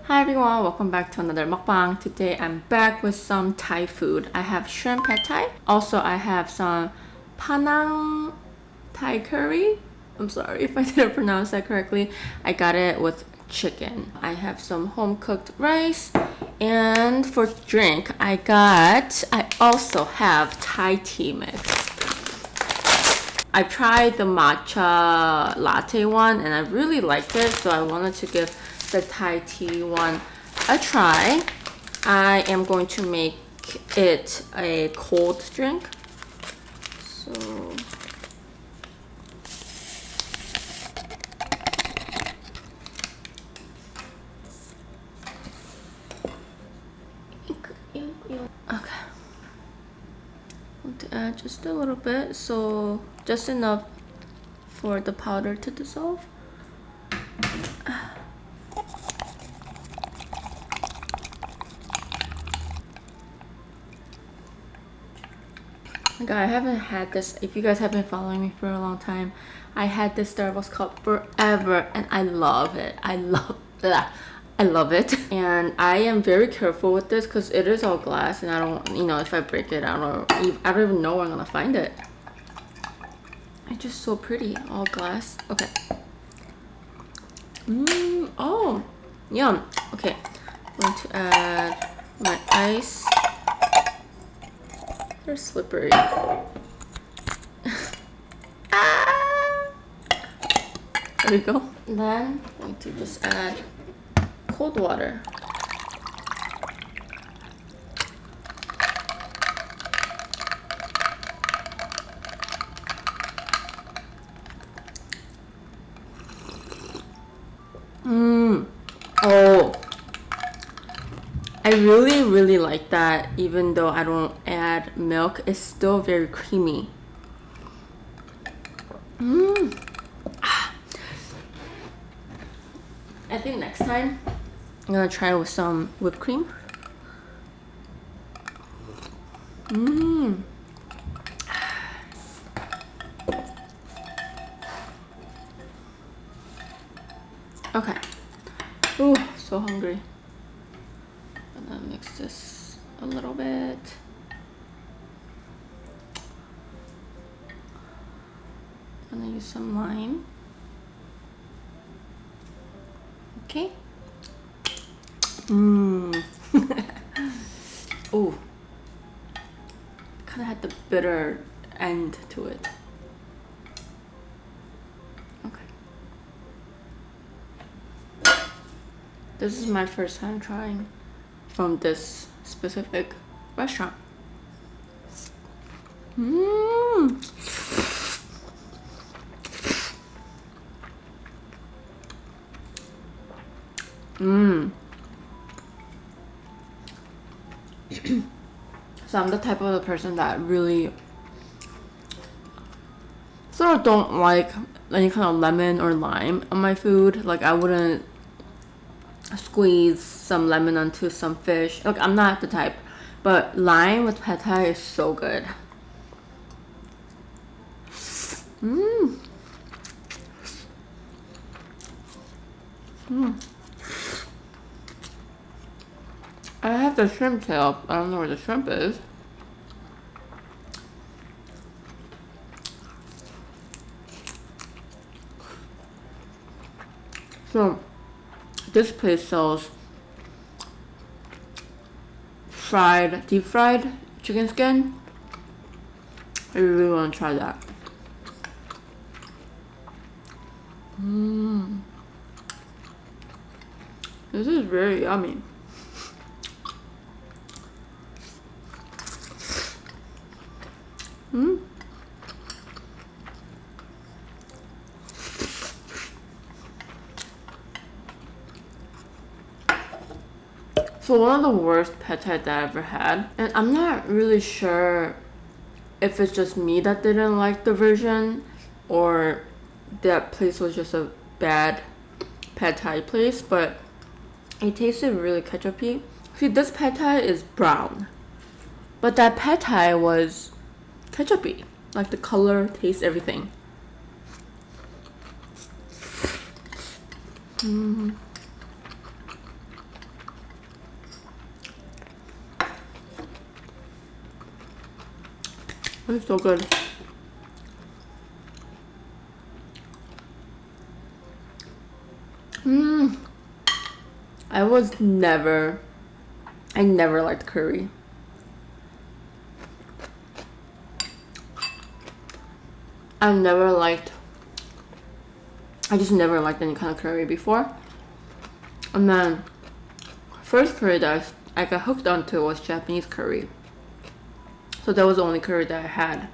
Hi everyone, welcome back to another mukbang. Today I'm back with some Thai food. I have shrimp pad Thai. Also I have some Panang Thai curry. I'm sorry if I didn't pronounce that correctly. I got it with chicken. I have some home cooked rice. And for drink, I also have Thai tea mix. I tried the matcha latte one and I really liked it, so I wanted to give the Thai tea one a try. I am going to make it a cold drink. So okay. Want to add just a little bit, so just enough for the powder to dissolve. I haven't had this. If you guys have been following me for a long time, I had this Starbucks cup forever and I love it. I love it. And I am very careful with this because it is all glass and I don't, if I break it, I don't even know where I'm gonna find it. It's just so pretty, all glass. Okay. Oh, yum. Okay, I'm going to add my ice. They're slippery. Ah! There we go. Then I'm going to just add cold water. Oh, I really like that. Even though I don't add milk, it's still very creamy. I think next time I'm gonna try it with some whipped cream. Okay. Ooh, so hungry. And then mix this a little bit. I'm gonna use some lime. Okay. Ooh. Kinda had the bitter end to it. Okay. This is my first time trying from this specific restaurant. So I'm the type of the person that really sort of don't like any kind of lemon or lime on my food. Like I wouldn't squeeze some lemon onto some fish. Like I'm not the type. But lime with pad Thai is so good. I have the shrimp tail. I don't know where the shrimp is. So this place sells deep fried chicken skin. I really want to try that. This is very yummy. So one of the worst pad Thai that I ever had, and I'm not really sure if it's just me that didn't like the version or that place was just a bad pad Thai place, but it tasted really ketchupy. See, this pad Thai is brown, but that pad Thai was ketchupy. Like the color, taste, everything. It's so good. I never liked curry. I just never liked any kind of curry before. And then, first curry that I got hooked onto was Japanese curry. So that was the only curry that I had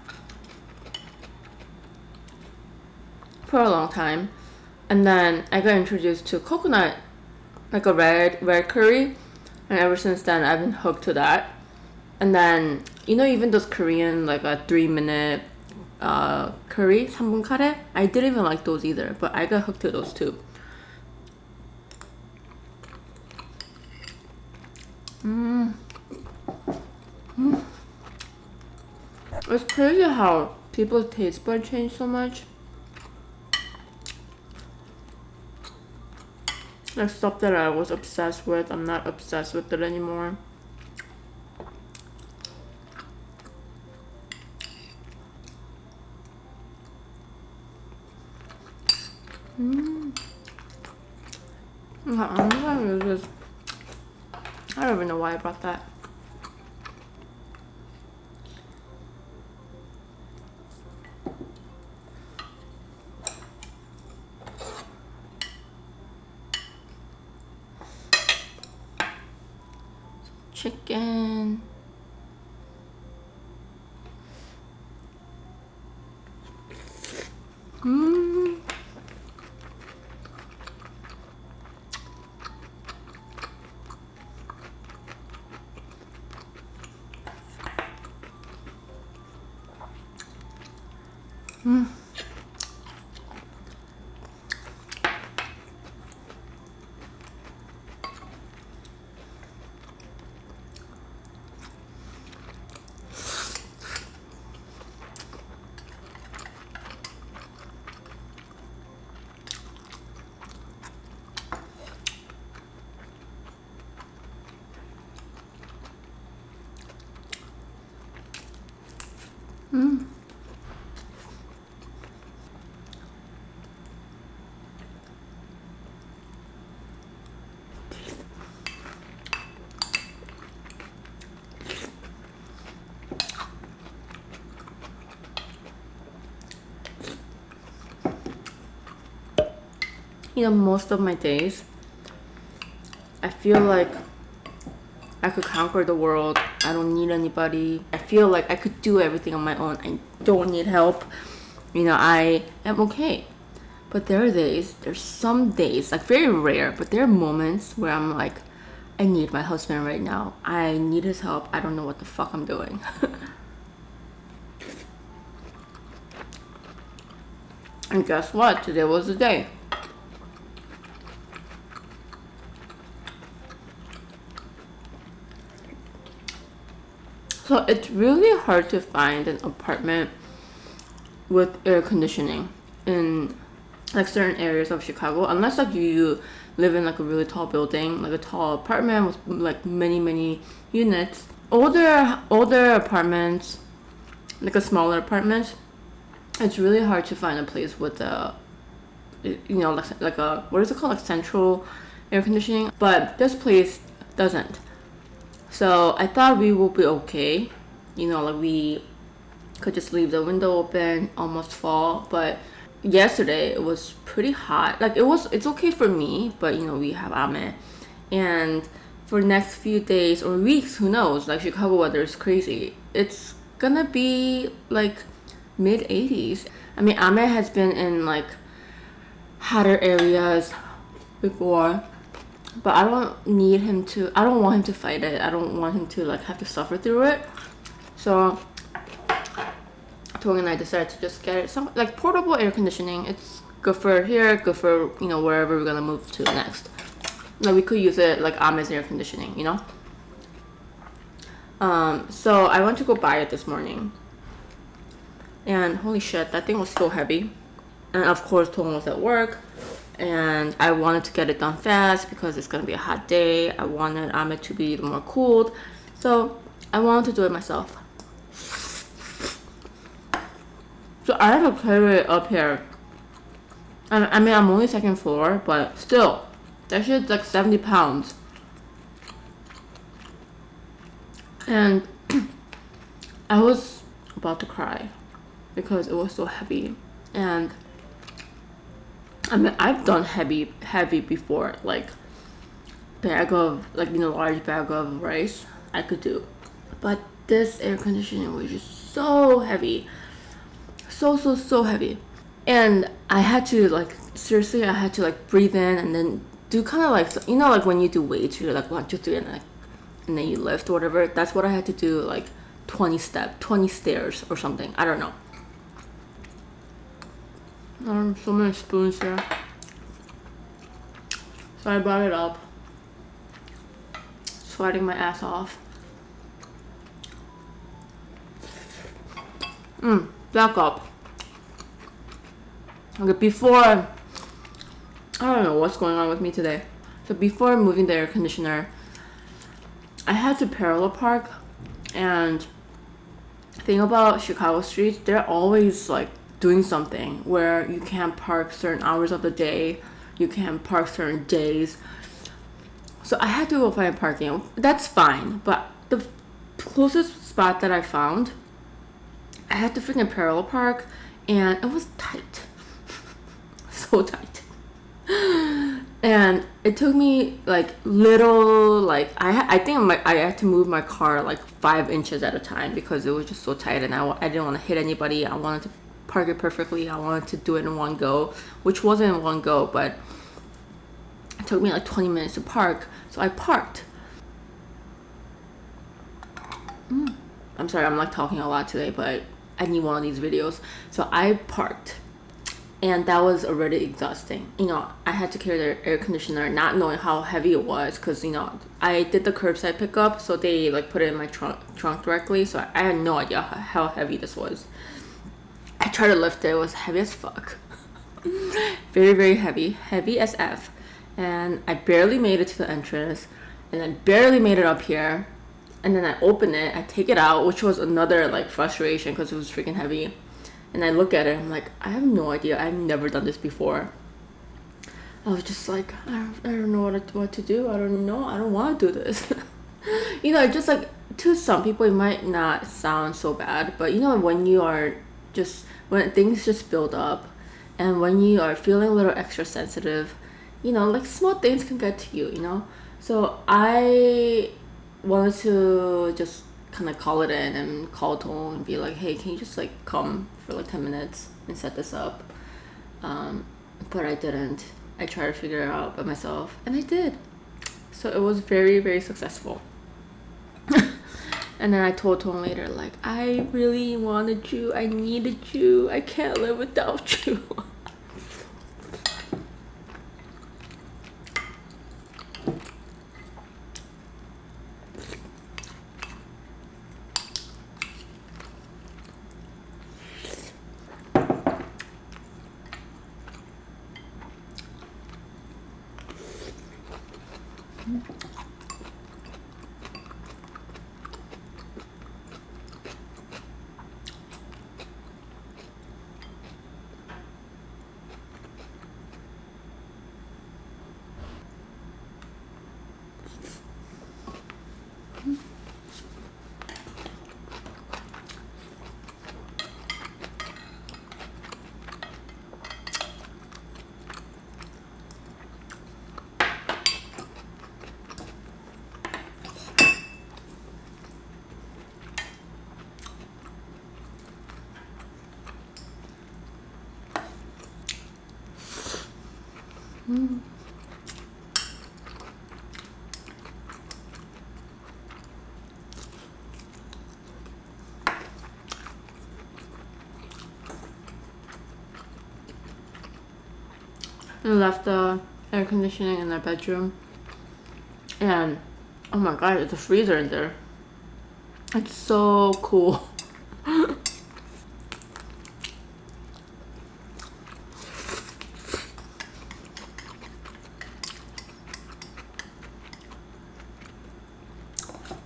for a long time. And then I got introduced to coconut, like a red curry. And ever since then, I've been hooked to that. And then, you know, even those Korean, like a 3-minute curry, 3분 카레? I didn't even like those either, but I got hooked to those too. It's crazy how people's taste buds change so much. Like stuff that I was obsessed with, I'm not obsessed with it anymore. I don't even know why I brought that. Chicken. You know, most of my days, I feel like I could conquer the world. I don't need anybody. I feel like I could do everything on my own. I don't need help. You know, I am okay. But there's some days, like very rare, but there are moments where I'm like, I need my husband right now. I need his help. I don't know what the fuck I'm doing. And guess what? Today was the day. So it's really hard to find an apartment with air conditioning in like certain areas of Chicago, unless like you live in like a really tall building, like a tall apartment with like many units. Older apartments, like a smaller apartment, it's really hard to find a place with a, you know, like a, what is it called, like central air conditioning. But this place doesn't. So I thought we would be okay, you know, like we could just leave the window open, almost fall. But yesterday it was pretty hot. Like it's okay for me, but you know, we have Ame. And for next few days or weeks, who knows, like Chicago weather is crazy. It's gonna be like mid 80s. I mean, Ame has been in like hotter areas before. But I don't want him to fight it. I don't want him to like have to suffer through it. So Tong and I decided to just get some like portable air conditioning. It's good for here, good for, you know, wherever we're gonna move to next. Like we could use it like Ames air conditioning, you know? So I went to go buy it this morning. And holy shit, that thing was so heavy. And of course Tong was at work. And I wanted to get it done fast because it's gonna be a hot day. I wanted Amit to be more cooled, so I wanted to do it myself. So I have to carry it up here. And I mean, I'm only second floor, but still, that shit's like 70 pounds. And I was about to cry because it was so heavy. And I mean, I've done heavy before, like bag of, like, you know, large bag of rice I could do. But this air conditioning was just so heavy. So heavy. And I had to, like, seriously, I had to, like, breathe in and then do kind of like, you know, like when you do weights, you're like 1, 2, 3, and then you lift or whatever. That's what I had to do, like 20 stairs or something. I don't know. So many spoons here. So I brought it up. Sweating my ass off. Back up. Okay, before, I don't know what's going on with me today. So before moving the air conditioner, I had to parallel park. And the thing about Chicago streets, they're always like doing something where you can't park certain hours of the day, you can't park certain days. So I had to go find parking. That's fine, but the closest spot that I found, I had to freaking parallel park, and it was tight. So tight. And it took me like little, like I think I had to move my car like 5 inches at a time because it was just so tight, and I didn't want to hit anybody. I wanted to park it perfectly. I wanted to do it in one go, which wasn't in one go, but it took me like 20 minutes to park. So I parked. I'm sorry, I'm like talking a lot today, but I need one of these videos. So I parked. And that was already exhausting. You know, I had to carry the air conditioner not knowing how heavy it was because, you know, I did the curbside pickup, so they like put it in my trunk directly. So I had no idea how heavy this was. I tried to lift it. It was heavy as fuck. Very heavy. Heavy as F. And I barely made it to the entrance. And I barely made it up here. And then I open it. I take it out, which was another like frustration because it was freaking heavy. And I look at it, I'm like, I have no idea. I've never done this before. I was just like, I don't know what to do. I don't know. I don't want to do this. You know, just like, to some people, it might not sound so bad. But, you know, when things just build up and when you are feeling a little extra sensitive, you know, like small things can get to you, you know. So I wanted to just kind of call it in and call Tone and be like, hey, can you just like come for like 10 minutes and set this up? But I didn't. I tried to figure it out by myself, and I did. So it was very successful. And then I told Tone later, like, I really wanted you, I needed you, I can't live without you. And left the air conditioning in their bedroom, and oh my god, there's a freezer in there. It's so cool.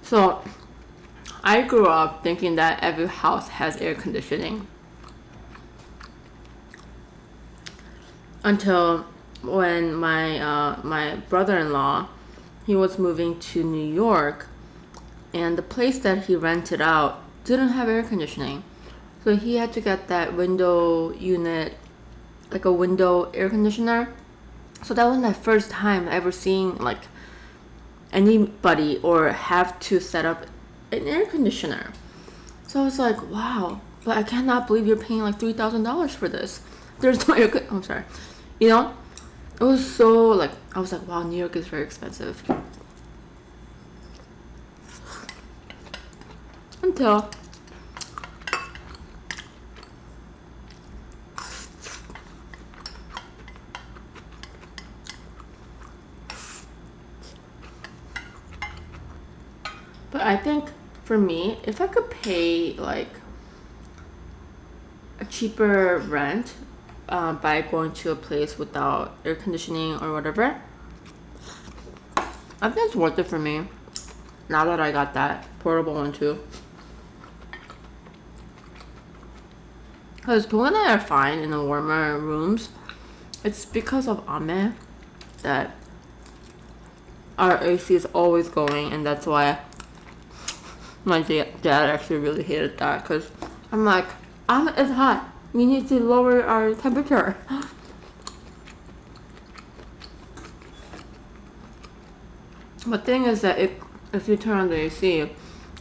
So I grew up thinking that every house has air conditioning. until when my brother-in-law, he was moving to New York, and the place that he rented out didn't have air conditioning, so he had to get that window unit, like a window air conditioner. So that was my first time ever seeing like anybody or have to set up an air conditioner. So I was like, wow, but I cannot believe you're paying like $3,000 for this. There's no air I'm sorry. You know, it was so like, I was like, wow, New York is very expensive. Until but I think for me, if I could pay like a cheaper rent by going to a place without air conditioning or whatever, I think it's worth it for me. Now that I got that portable one too. Because Pooh and I are fine in the warmer rooms. It's because of Ame that our AC is always going, and that's why my dad actually really hated that. Because I'm like, Ame is hot. We need to lower our temperature. But thing is that if you turn on the AC,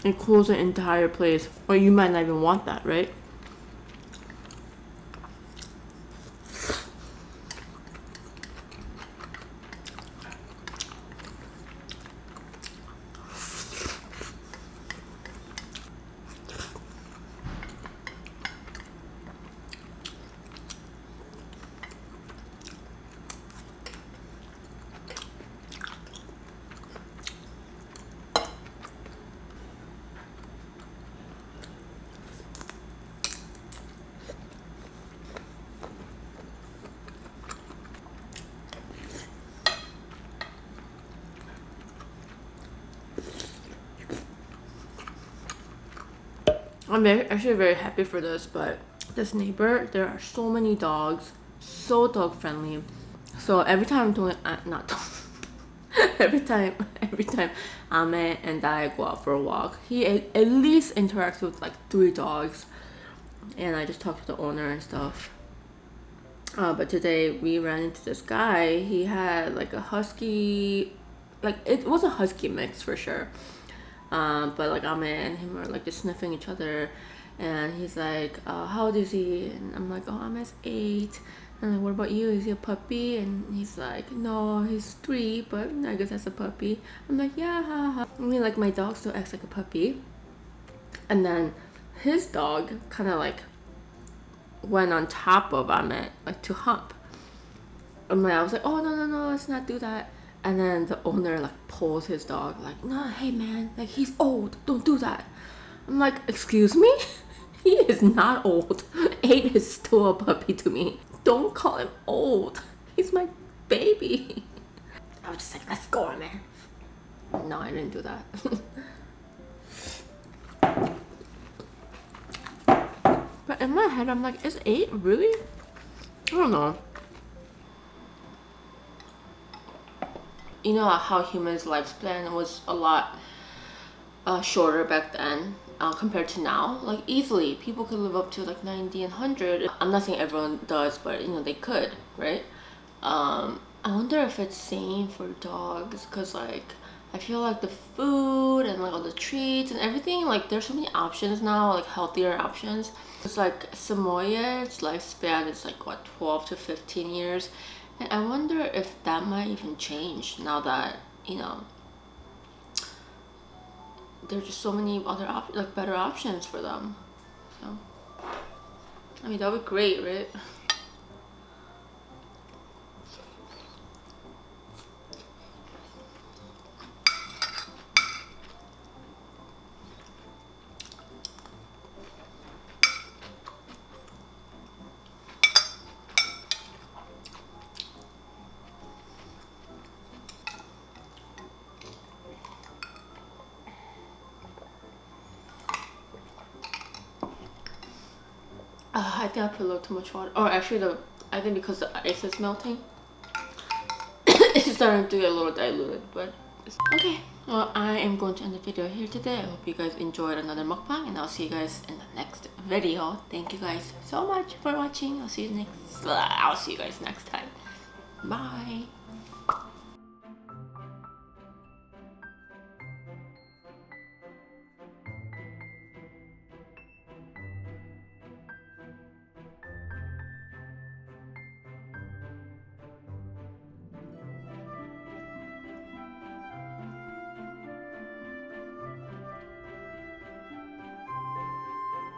it cools the entire place. Or you might not even want that, right? I'm actually very happy for this, but this neighbor, there are so many dogs, so dog friendly. So every time I'm doing, not every time Ame and I go out for a walk, he at least interacts with like 3 dogs, and I just talk to the owner and stuff. But today we ran into this guy. He had like a husky, like it was a husky mix for sure. But like Ame and him are like just sniffing each other, and he's like, how old is he? And I'm like, oh, Ame's 8. And I'm like, what about you? Is he a puppy? And he's like, no, he's 3, but I guess that's a puppy. I'm like, yeah, ha, ha. I mean, like my dog still acts like a puppy. And then his dog kind of like went on top of Ame, like to hump. And I was like, oh, no, let's not do that. And then the owner like pulls his dog, like, no, hey man, like he's old, don't do that. I'm like, excuse me? He is not old. 8 is still a puppy to me. Don't call him old. He's my baby. I was just like, let's go, man. No, I didn't do that. But in my head, I'm like, is 8 really? I don't know. You know how humans' lifespan was a lot shorter back then compared to now. Like easily, people could live up to like 90 and 100. I'm not saying everyone does, but you know they could, right? I wonder if it's same for dogs, cause like I feel like the food and like all the treats and everything, like there's so many options now, like healthier options. It's like Samoyed's lifespan is like what, 12 to 15 years. And I wonder if that might even change now that, you know, there's just so many other like better options for them. So, I mean, that would be great, right? I think I put a little too much water. Or actually, I think because the ice is melting, it's starting to get a little diluted, but okay. Well, I am going to end the video here today. I hope you guys enjoyed another mukbang, and I'll see you guys in the next video. Thank you guys so much for watching. I'll see you guys next time. Bye.